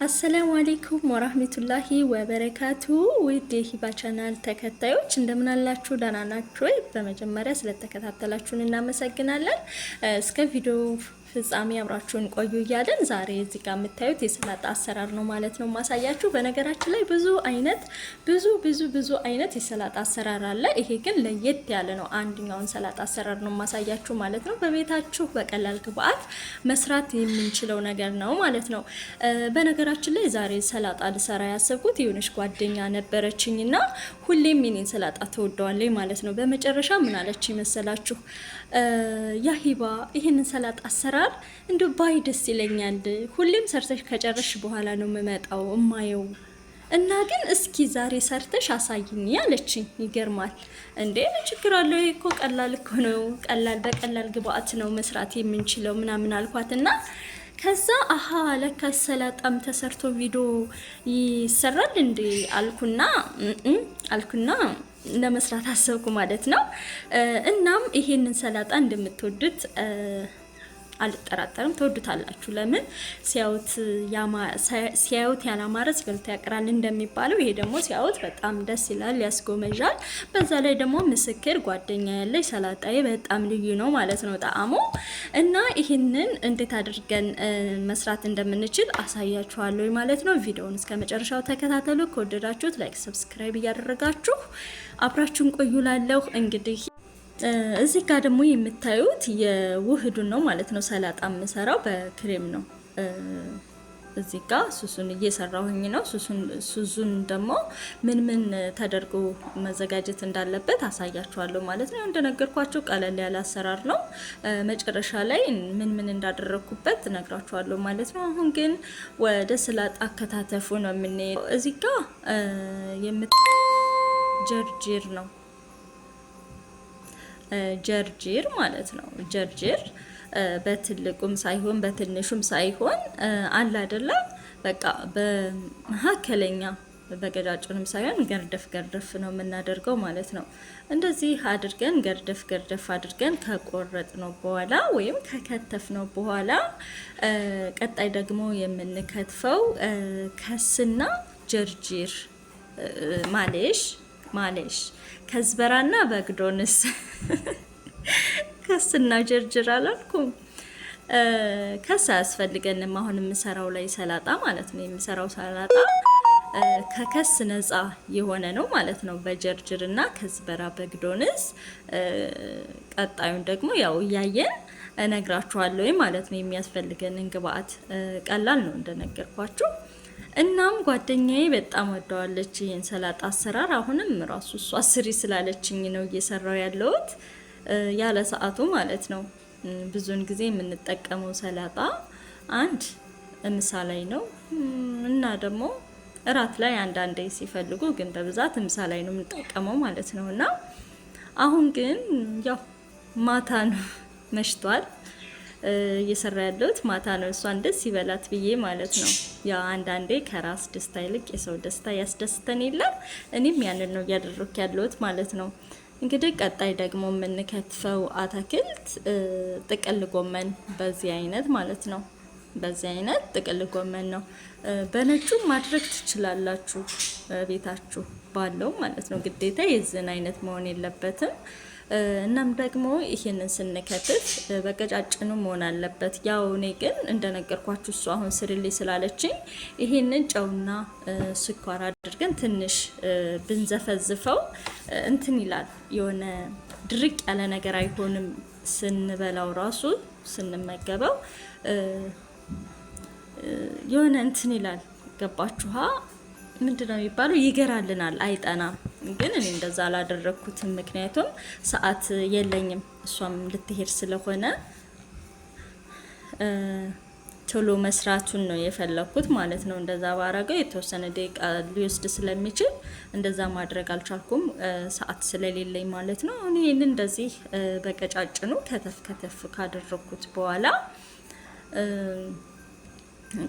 አሰላሙ አለይኩም ወራህመቱላሂ ወበረካቱ። ውድ የሂባ ቻናል ተከታዮች እንደምን አላችሁ? ደህና ናችሁ ወይ? በመጀመሪያ ስለተከታተላችሁን እናመሰግናለን። እስከ ቪዲዮ ፍጻሜ አብራችሁን ቆዩ እያለን ዛሬ እዚህ ጋር የምታዩት የሰላጣ አሰራር ነው ማለት ነው ማሳያችሁ። በነገራችን ላይ ብዙ አይነት የሰላጣ አሰራር አለ። ይሄ ግን ለየት ያለ ነው። አንደኛውን ሰላጣ አሰራር ነው ማሳያችሁ ማለት ነው። በቤታችሁ በቀላል ግብአት መስራት የምንችለው ነገር ነው ማለት ነው። በነገራችን ላይ ዛሬ ሰላጣ ልሰራ ያሰብኩት የሆነች ጓደኛ ነበረችኝና ሁሌም የኔን ሰላጣ ተወደዋለች ማለት ነው። በመጨረሻ ምን አለች መሰላችሁ? ያ ሂባ ይሄንን ሰላጣ አሰራር እንደ ባይ ደስ ይለኛል። ሁሌም ሰርተሽ ከጨረሽ በኋላ ነው የምመጣው እማየው እና ግን እስኪ ዛሬ ሰርተሽ አሳይኝ ያለችኝ። ይገርማል እንዴ! ምን ችግር አለው? ይሄ እኮ ቀላል እኮ ነው። በቀላል ግብአት ነው መስራት የምንችለው ምናምን አልኳትና ከዛ አሃ ለካ ሰላጣም ተሰርቶ ቪዲዮ ይሰራል እንዴ አልኩና ለመስራት አሰብኩ ማለት ነው። እናም ይሄንን ሰላጣ እንደምትወዱት አልጠራጠርም። ተወዱታላችሁ። ለምን ሲያዩት ያላማረ ሲበሉት ያቀራል እንደሚባለው ይሄ ደግሞ ሲያዩት በጣም ደስ ይላል፣ ያስጎመዣል። በዛ ላይ ደግሞ ምስክር ጓደኛ ያለች ሰላጣዬ በጣም ልዩ ነው ማለት ነው ጣዕሙ። እና ይሄንን እንዴት አድርገን መስራት እንደምንችል አሳያችኋለሁ ማለት ነው። ቪዲዮውን እስከ መጨረሻው ተከታተሉ። ከወደዳችሁት ላይክ፣ ሰብስክራይብ እያደረጋችሁ አብራችሁን ቆዩላለሁ። እንግዲህ እዚህ ጋር ደግሞ የምታዩት የውህዱን ነው ማለት ነው። ሰላጣ የምሰራው በክሬም ነው። እዚህ ጋር ሱሱን እየሰራሁኝ ነው። ሱሱን ደግሞ ምን ተደርጎ መዘጋጀት እንዳለበት አሳያችኋለሁ ማለት ነው። እንደነገርኳችሁ ቀለል ያለ አሰራር ነው። መጨረሻ ላይ ምን እንዳደረኩበት ነግራችኋለሁ ማለት ነው። አሁን ግን ወደ ሰላጣ አከታተፉ ነው የምንሄደው። እዚህ ጋር ጀርጂር ነው ጀርጂር ማለት ነው። ጀርጂር በትልቁም ሳይሆን በትንሹም ሳይሆን አለ አይደለ? በቃ በመካከለኛ በቀጫጭንም ሳይሆን ገርደፍ ነው የምናደርገው ማለት ነው። እንደዚህ አድርገን ገርደፍ አድርገን ከቆረጥ ነው በኋላ ወይም ከከተፍ ነው በኋላ ቀጣይ ደግሞ የምንከትፈው ከስና ጀርጂር ማሌሽ ከዝበራና በግዶንስ ከስና ጀርጅር አላልኩም። ከሳ ያስፈልገንም። አሁን የምሰራው ላይ ሰላጣ ማለት ነው። የምሰራው ሰላጣ ከከስ ነፃ የሆነ ነው ማለት ነው። በጀርጅርና ከዝበራ በግዶንስ። ቀጣዩን ደግሞ ያው እያየን እነግራችኋለሁ ማለት ነው። የሚያስፈልገንን ግብአት ቀላል ነው እንደነገርኳችሁ። እናም ጓደኛዬ በጣም ወደዋለች ይሄን ሰላጣ አሰራር። አሁንም ራሱ እሷ ስሪ ስላለችኝ ነው እየሰራው ያለሁት ያለ ሰዓቱ ማለት ነው። ብዙውን ጊዜ የምንጠቀመው ሰላጣ አንድ ምሳ ላይ ነው እና ደግሞ እራት ላይ አንዳንዴ ሲፈልጉ፣ ግን በብዛት ምሳ ላይ ነው የምንጠቀመው ማለት ነው። እና አሁን ግን ያው ማታ ነው መሽቷል። እየሰራ ያለሁት ማታ ነው። እሷን ደስ ይበላት ብዬ ማለት ነው። ያ አንዳንዴ ከራስ ደስታ ይልቅ የሰው ደስታ ያስደስተን የለም። እኔም ያንን ነው እያደረኩ ያለሁት ማለት ነው። እንግዲህ ቀጣይ ደግሞ የምንከትፈው አትክልት ጥቅል ጎመን በዚህ አይነት ማለት ነው። በዚህ አይነት ጥቅል ጎመን ነው። በነጩም ማድረግ ትችላላችሁ ቤታችሁ ባለው ማለት ነው። ግዴታ የዚህን አይነት መሆን የለበትም። እናም ደግሞ ይሄንን ስንከትፍ በቀጫጭኑ መሆን አለበት። ያው እኔ ግን እንደነገርኳችሁ እሱ አሁን ስሪልኝ ስላለችኝ ይሄንን ጨውና ስኳር አድርገን ትንሽ ብንዘፈዝፈው እንትን ይላል። የሆነ ድርቅ ያለ ነገር አይሆንም። ስንበላው ራሱ ስንመገበው የሆነ እንትን ይላል። ገባችኋ? ምንድነው የሚባለው? ይገራልናል፣ አይጠናም። ግን እኔ እንደዛ አላደረኩትም፣ ምክንያቱም ሰዓት የለኝም። እሷም ልትሄድ ስለሆነ ቶሎ መስራቱን ነው የፈለኩት ማለት ነው። እንደዛ ባረገው የተወሰነ ደቂቃ ሊወስድ ስለሚችል እንደዛ ማድረግ አልቻልኩም፣ ሰዓት ስለሌለኝ ማለት ነው። እኔ ይሄን እንደዚህ በቀጫጭኑ ከተፍ ካደረኩት በኋላ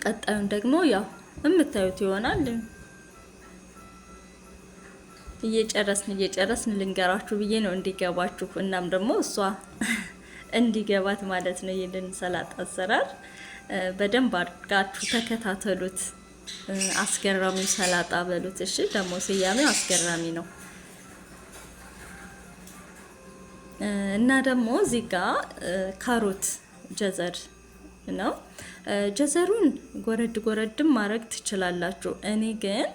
ቀጣዩን ደግሞ ያው የምታዩት ይሆናል። እየጨረስን ልንገራችሁ ብዬ ነው እንዲገባችሁ። እናም ደግሞ እሷ እንዲገባት ማለት ነው። ይሄንን ሰላጣ አሰራር በደንብ አድርጋችሁ ተከታተሉት። አስገራሚ ሰላጣ በሉት። እሺ ደግሞ ስያሜው አስገራሚ ነው። እና ደግሞ እዚህ ጋር ካሮት ጀዘር ነው። ጀዘሩን ጎረድ ጎረድም ማድረግ ትችላላችሁ። እኔ ግን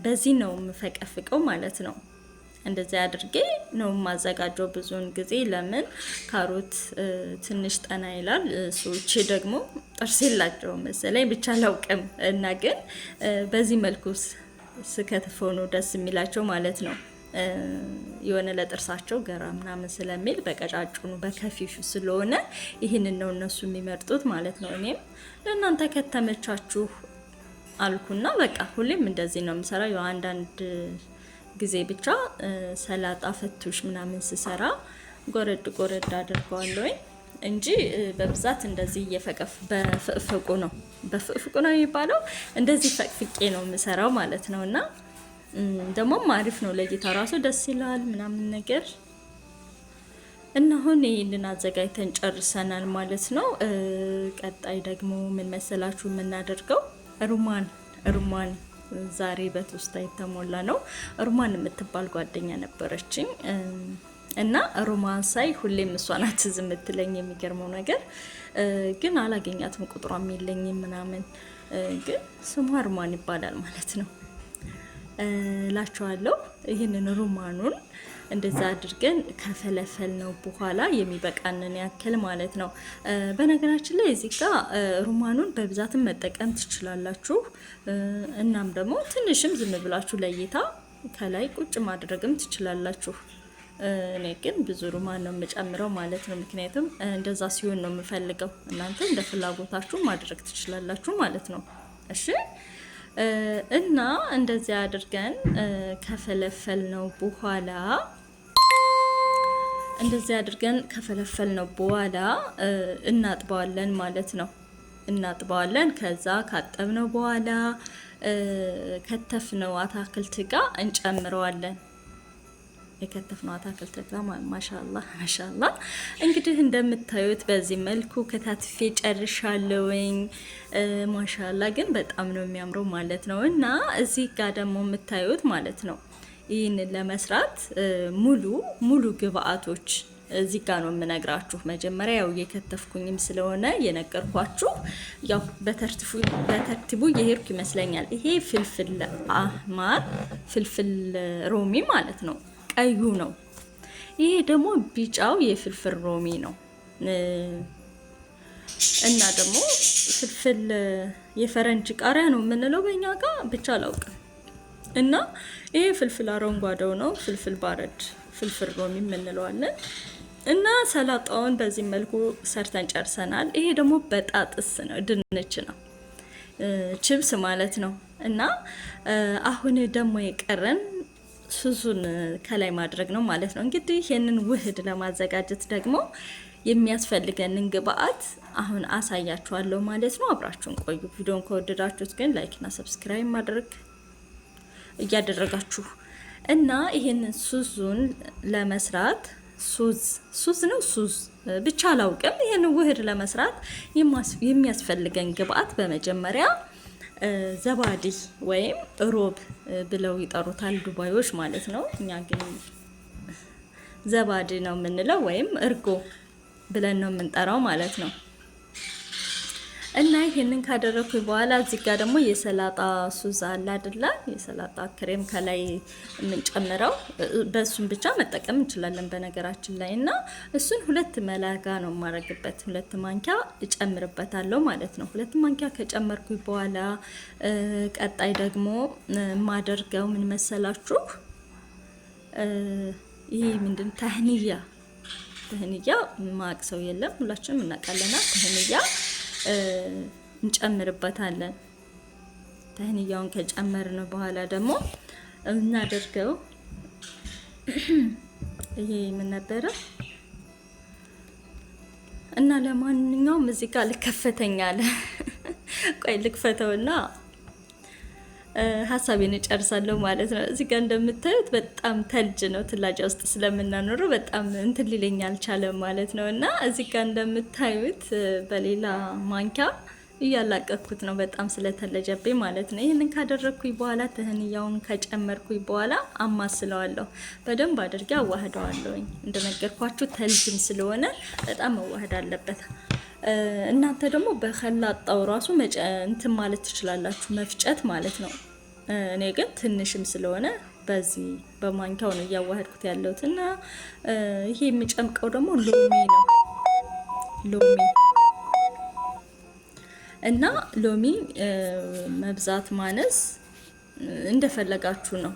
በዚህ ነው የምፈቀፍቀው ማለት ነው። እንደዚህ አድርጌ ነው የማዘጋጀው ብዙውን ጊዜ። ለምን ካሮት ትንሽ ጠና ይላል። ሰዎች ደግሞ ጥርስ የላቸውም መሰለኝ ብቻ አላውቅም። እና ግን በዚህ መልኩ ስከትፈው ነው ደስ የሚላቸው ማለት ነው። የሆነ ለጥርሳቸው ገራ ምናምን ስለሚል በቀጫጭኑ በከፊፉ ስለሆነ ይህንን ነው እነሱ የሚመርጡት ማለት ነው። እኔም ለእናንተ ከተመቻችሁ አልኩና በቃ ሁሌም እንደዚህ ነው የምሰራው። ያው አንዳንድ ጊዜ ብቻ ሰላጣ ፈቱሽ ምናምን ስሰራ ጎረድ ጎረድ አድርገዋለሁ እንጂ በብዛት እንደዚህ እየፈቀፍ በፍቅፍቁ ነው የሚባለው። እንደዚህ ፈቅፍቄ ነው የምሰራው ማለት ነውና ደግሞ አሪፍ ነው ለጌታ ራሱ ደስ ይላል ምናምን ነገር። እና አሁን ይሄንን አዘጋጅተን ጨርሰናል ማለት ነው። ቀጣይ ደግሞ ምን መሰላችሁ የምናደርገው ሩማን ዛሬ በቶስታ የተሞላ ነው። ሩማን የምትባል ጓደኛ ነበረችኝ እና ሩማን ሳይ ሁሌም እሷ ናት ትዝ የምትለኝ። የሚገርመው ነገር ግን አላገኛትም፣ ቁጥሯም የለኝም ምናምን፣ ግን ስሟ ሩማን ይባላል ማለት ነው ላቸዋለሁ። ይህንን ሩማኑን እንደዛ አድርገን ከፈለፈል ነው በኋላ የሚበቃንን ያክል ማለት ነው። በነገራችን ላይ እዚህ ጋር ሩማኑን በብዛትም መጠቀም ትችላላችሁ። እናም ደግሞ ትንሽም ዝም ብላችሁ ለይታ ከላይ ቁጭ ማድረግም ትችላላችሁ። እኔ ግን ብዙ ሩማን ነው የምጨምረው ማለት ነው። ምክንያቱም እንደዛ ሲሆን ነው የምፈልገው። እናንተ እንደ ፍላጎታችሁ ማድረግ ትችላላችሁ ማለት ነው። እሺ እና እንደዚህ አድርገን ከፈለፈል ነው በኋላ እናጥበዋለን ማለት ነው። እናጥበዋለን። ከዛ ካጠብነው በኋላ ከተፍነው አታክልት ጋር እንጨምረዋለን። የከተፍነው አታክልት ጋር ማሻአላህ እንግዲህ እንደምታዩት በዚህ መልኩ ከታትፌ ጨርሻለሁኝ። ማሻአላህ ግን በጣም ነው የሚያምረው ማለት ነው። እና እዚህ ጋር ደግሞ የምታዩት ማለት ነው ይህንን ለመስራት ሙሉ ግብአቶች እዚህ ጋር ነው የምነግራችሁ። መጀመሪያ ያው የከተፍኩኝም ስለሆነ የነገርኳችሁ ያው በተርቲቡ የሄድኩ ይመስለኛል። ይሄ ፍልፍል አህማር ፍልፍል ሮሚ ማለት ነው፣ ቀዩ ነው። ይሄ ደግሞ ቢጫው የፍልፍል ሮሚ ነው። እና ደግሞ ፍልፍል የፈረንጅ ቃሪያ ነው የምንለው በእኛ ጋር ብቻ አላውቅም። እና ይሄ ፍልፍል አረንጓዴው ነው፣ ፍልፍል ባረድ ፍልፍል ሮሚ የምንለዋለን። እና ሰላጣውን በዚህ መልኩ ሰርተን ጨርሰናል። ይሄ ደግሞ በጣጥስ ነው፣ ድንች ነው፣ ቺፕስ ማለት ነው። እና አሁን ደግሞ የቀረን ሱሱን ከላይ ማድረግ ነው ማለት ነው። እንግዲህ ይሄንን ውህድ ለማዘጋጀት ደግሞ የሚያስፈልገንን ግብአት አሁን አሳያችኋለሁ ማለት ነው። አብራችሁን ቆዩ። ቪዲዮን ከወደዳችሁት ግን ላይክ እና ሰብስክራይብ ማድረግ እያደረጋችሁ እና ይሄንን ሱዙን ለመስራት ሱዝ ብቻ አላውቅም። ይሄንን ውህድ ለመስራት የሚያስፈልገን ግብአት በመጀመሪያ ዘባዲ ወይም ሮብ ብለው ይጠሩታል ዱባዮች ማለት ነው። እኛ ግን ዘባዲ ነው የምንለው ወይም እርጎ ብለን ነው የምንጠራው ማለት ነው። እና ይሄንን ካደረኩኝ በኋላ እዚህ ጋር ደግሞ የሰላጣ ሱዝ አለ አይደለ? የሰላጣ ክሬም ከላይ የምንጨምረው በሱን ብቻ መጠቀም እንችላለን በነገራችን ላይ። እና እሱን 2 መላጋ ነው የማረግበት፣ 2 ማንኪያ እጨምርበታለሁ ማለት ነው። 2 ማንኪያ ከጨመርኩኝ በኋላ ቀጣይ ደግሞ ማደርገው ምን መሰላችሁ? ይሄ ምንድን ተህንያ ማቅሰው የለም ሁላችንም እናውቃለና ተህንያ እንጨምርበታለን። ተህንያውን ከጨመርን በኋላ ደግሞ እናደርገው ይሄ ምን ነበረ? እና ለማንኛውም እዚህ ጋር ልከፈተኛል። ቆይ ልክፈተውና ሀሳቤን እጨርሳለሁ ማለት ነው። እዚህ ጋር እንደምታዩት በጣም ተልጅ ነው፣ ትላጃ ውስጥ ስለምናኖረው በጣም እንትን ሊለኝ አልቻለም ማለት ነው። እና እዚህ ጋር እንደምታዩት በሌላ ማንኪያ እያላቀኩት ነው በጣም ስለተለጀብኝ ማለት ነው። ይህንን ካደረግኩኝ በኋላ ትህንያውን ከጨመርኩኝ በኋላ አማስለዋለሁ። በደንብ አድርጌ አዋህደዋለሁኝ። እንደነገርኳችሁ ተልጅም ስለሆነ በጣም መዋህድ አለበት። እናንተ ደግሞ በከላጣው ራሱ እንትን ማለት ትችላላችሁ፣ መፍጨት ማለት ነው። እኔ ግን ትንሽም ስለሆነ በዚህ በማንኪያው ነው እያዋህድኩት ያለሁት እና ይሄ የሚጨምቀው ደግሞ ሎሚ ነው። ሎሚ እና ሎሚ መብዛት ማነስ እንደፈለጋችሁ ነው።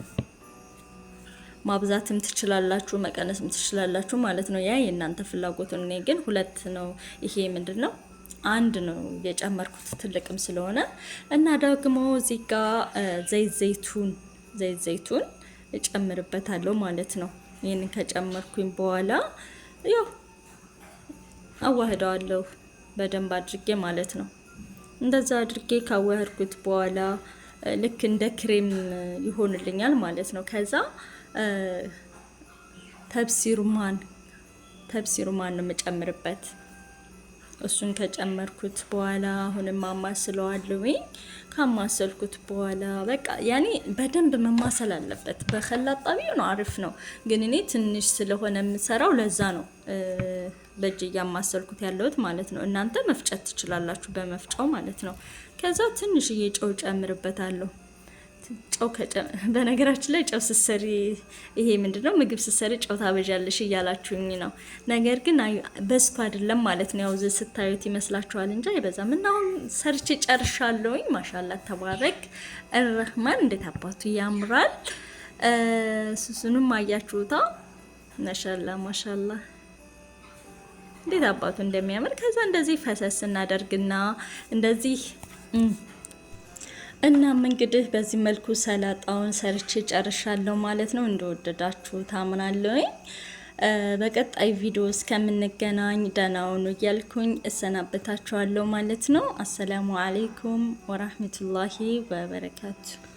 ማብዛትም ትችላላችሁ፣ መቀነስም ትችላላችሁ ማለት ነው። ያ የእናንተ ፍላጎት ነው። እኔ ግን ሁለት ነው። ይሄ ምንድነው አንድ ነው የጨመርኩት ትልቅም ስለሆነ እና ደግሞ እዚህ ጋር ዘይት ዘይቱን እጨምርበታለሁ ማለት ነው። ይሄንን ከጨመርኩኝ በኋላ ያው አዋህደዋለሁ በደንብ አድርጌ ማለት ነው። እንደዛ አድርጌ ካዋህድኩት በኋላ ልክ እንደ ክሬም ይሆንልኛል ማለት ነው። ከዛ ተብሲሩማን ነው የምጨምርበት። እሱን ከጨመርኩት በኋላ አሁንም ማማስለዋለሁ። ካማሰልኩት በኋላ በቃ ያኔ በደንብ መማሰል አለበት። በከላጣ ቢሆን አሪፍ ነው፣ ግን እኔ ትንሽ ስለሆነ የምሰራው ለዛ ነው በእጅ እያማሰልኩት ያለሁት ማለት ነው። እናንተ መፍጨት ትችላላችሁ በመፍጫው ማለት ነው። ከዛ ትንሽዬ ጨው ጨምርበታለሁ። በነገራችን ላይ ጨው ስሰሪ ይሄ ምንድነው ምግብ ስሰሪ ጨው ታበዣለሽ እያላችሁኝ ነው። ነገር ግን በስቶ አይደለም ማለት ነው። ያው ስታዩት ይመስላችኋል እንጂ አይበዛም። እና አሁን ሰርቼ ጨርሻለሁኝ። ማሻአላ ተባረክ الرحمن እንዴት አባቱ ያምራል። ሱሱንም አያችሁታ። ማሻአላ እንዴት አባቱ እንደሚያምር። ከዛ እንደዚህ ፈሰስ እናደርግና እንደዚህ እናም እንግዲህ በዚህ መልኩ ሰላጣውን ሰርቼ ጨርሻለሁ ማለት ነው። እንደወደዳችሁ ታምናለሁኝ። በቀጣይ ቪዲዮ እስከምንገናኝ ደህና ሁኑ እያልኩኝ እሰናበታችኋለሁ ማለት ነው። አሰላሙ አለይኩም ወራህመቱላሂ ወበረካቱ።